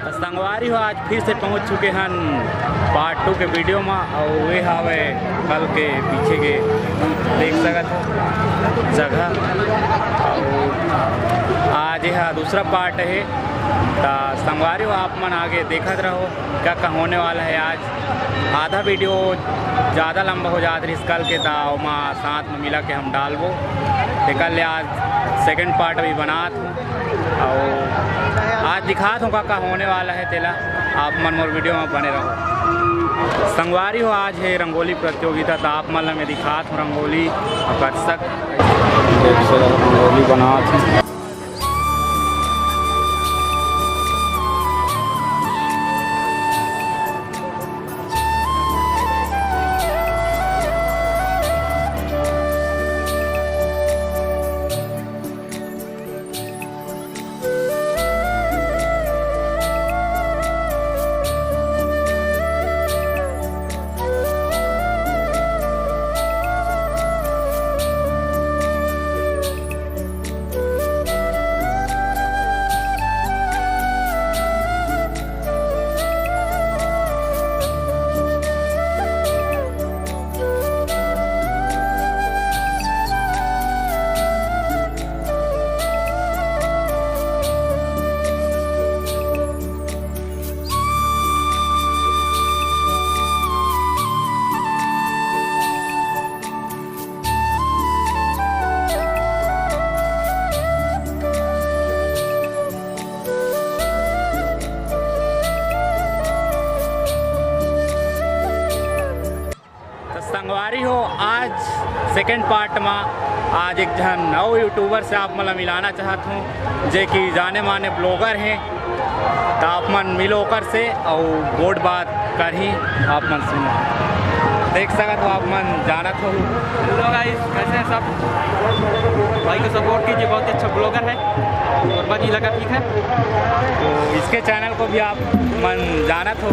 संगवारी हो आज फिर से पहुंच चुके हैं पार्ट 2 के वीडियो में। और वे हवे कल के पीछे के देख सकत हो जगह। और आज यह दूसरा पार्ट है तो संगवारी हो आप मन आगे देखते रहो क्या क्या होने वाला है। आज आधा वीडियो ज़्यादा लंबा हो जाता है कल के ताव माँ साथ में मिला के हम डालबो। कल आज सेकंड पार्ट अभी बनात हूँ और आज दिखात हूँ क्या होने वाला है तेला। आप मन मोर वीडियो में बने रहो। संगवारी हो आज है रंगोली प्रतियोगिता तो आप मन में दिखात हूँ रंगोली आकर्षक रंगोली बनात हूँ। संगवारी हो आज सेकंड पार्ट में आज एक जन नव यूट्यूबर से आप मतलब मिलाना चाहता हूँ जे कि जाने माने ब्लॉगर हैं। तो आप मन मिलो कर से और बोर्ड बात कर ही आप मन सुनो देख सकते हो। आप मन जानत हो हेलो गाइस, कैसे हैं सब? भाई को सपोर्ट कीजिए, बहुत अच्छा ब्लॉगर है और बाकी लगा ठीक है। तो इसके चैनल को भी आप मन जानत हो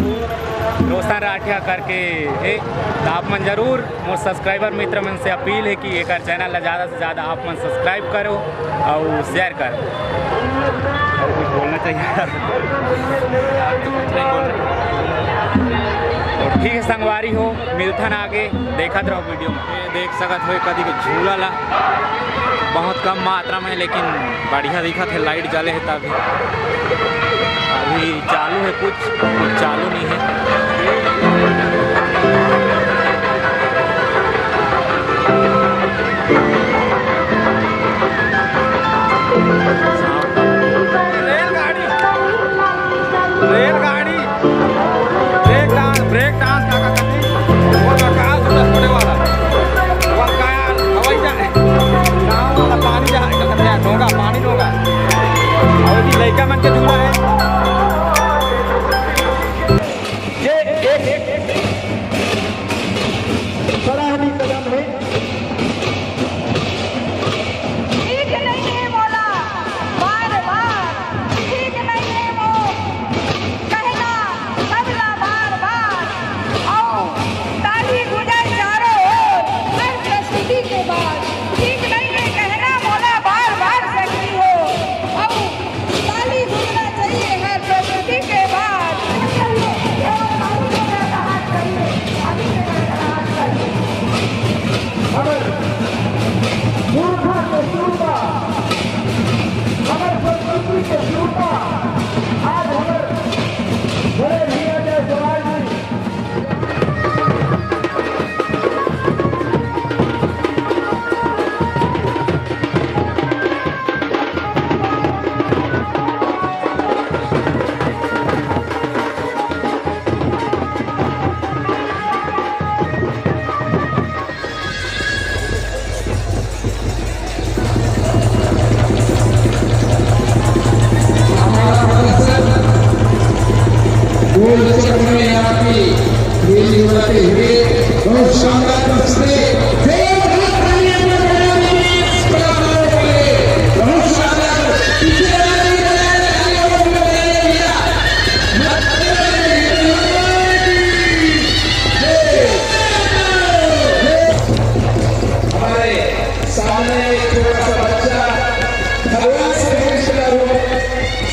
रोशन राठिया करके है। तो आप मन जरूर मोर सब्सक्राइबर मित्र मन से अपील है कि एक चैनल ज़्यादा से ज़्यादा आप मन सब्सक्राइब करो और शेयर करो। और कुछ बोलना चाहिए तो ठीक है संगवारी हो मिलथन आगे देखत रहो वीडियो में। देख सकत हो कदी के झूला ला बहुत कम मात्रा में लेकिन बढ़िया दिखत है। लाइट जले है तभी अभी चालू है कुछ चालू नहीं है। रेलगाड़ी ब्रेक डांस का करती और बकाल होने वाला वो काया हवाई जहाज गाँव वाला पानी जहाज का करते हैं डोंगा पानी डोंगा और ये लड़का मन के झूला है। ये सराहनीय कदम है। ठीक नहीं है कहना मोला बार बार सकती हो अब ताली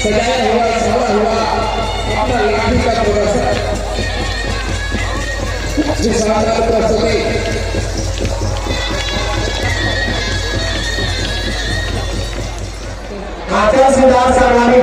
सजाया हुआ सजा हुआ अपना लाठी का प्रदर्शन शानदार प्रस्तुति आचार्य सिद्धार्थ सरवानी